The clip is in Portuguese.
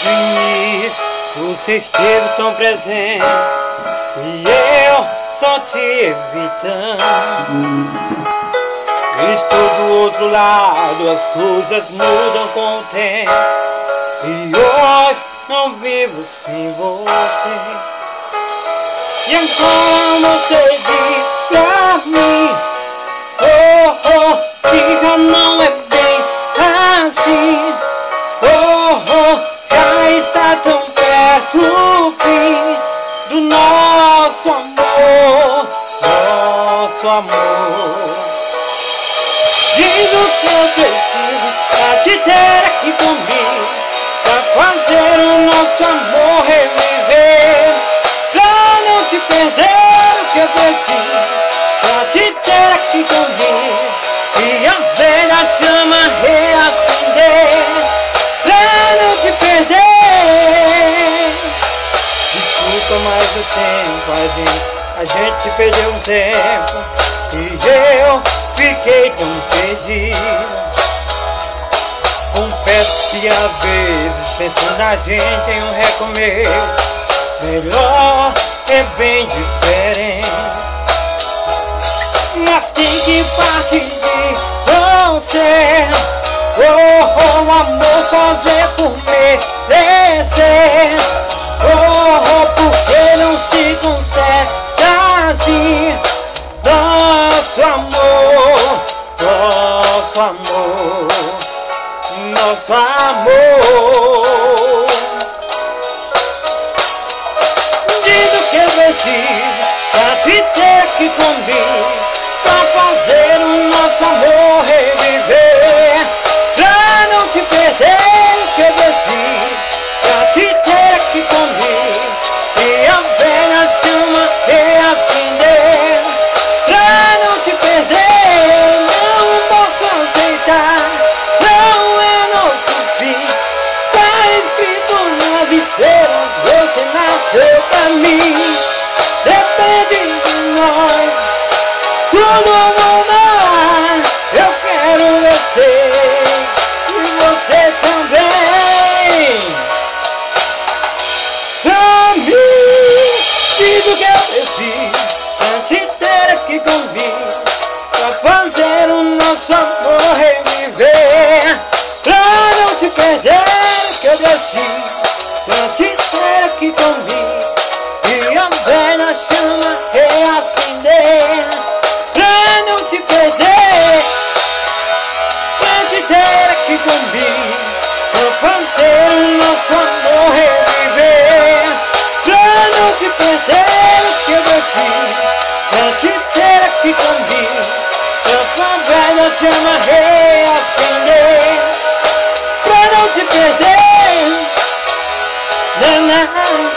Desde o início você esteve tão presente e eu só te evitando. Estou do outro lado, as coisas mudam com o tempo e hoje não vivo sem você. E agora você diz pra mim, oh, oh, que já não é bem assim. Oh, oh, já está tão perto o fim do nosso amor, nosso amor. Diz o que eu preciso pra te ter aqui comigo, pra fazer o nosso amor reviver, pra não te perder. O que eu preciso pra te ter aqui comigo e a velha chama reacender, pra não te perder. Desculpa, mas o tempo, a gente se perdeu um tempo e eu fiquei tão perdido. Confesso que às vezes pensando na gente em um recomeço melhor é bem diferente, mas tem que partir de você. Oh, oh, amor, fazer por merecer. Oh, oh, porque não se conserta assim nosso amor, nosso amor, nosso amor. Diz o que eu preciso pra te ter aqui comigo, pra fazer o nosso amor reviver, pra não te perder. O que eu preciso pra te ter aqui comigo e a velha chama reacender, pra não te perder. Não posso aceitar, não é nosso fim, está escrito nas estrelas, você nasceu pra mim. Depende de nós, tudo mudar. Eu quero você e você também. Pra mim, diz o que eu preciso pra te ter aqui comigo, pra fazer o nosso amor reviver, pra não te perder. O que eu preciso pra te ter aqui comigo e a velha chama reacender, pra não te perder. Pra te ter aqui comigo, pra fazer o nosso amor reviver, pra não te perder. O que eu preciso pra te ter aqui comigo, pra a velha chama reacender, pra não te perder. Na, na.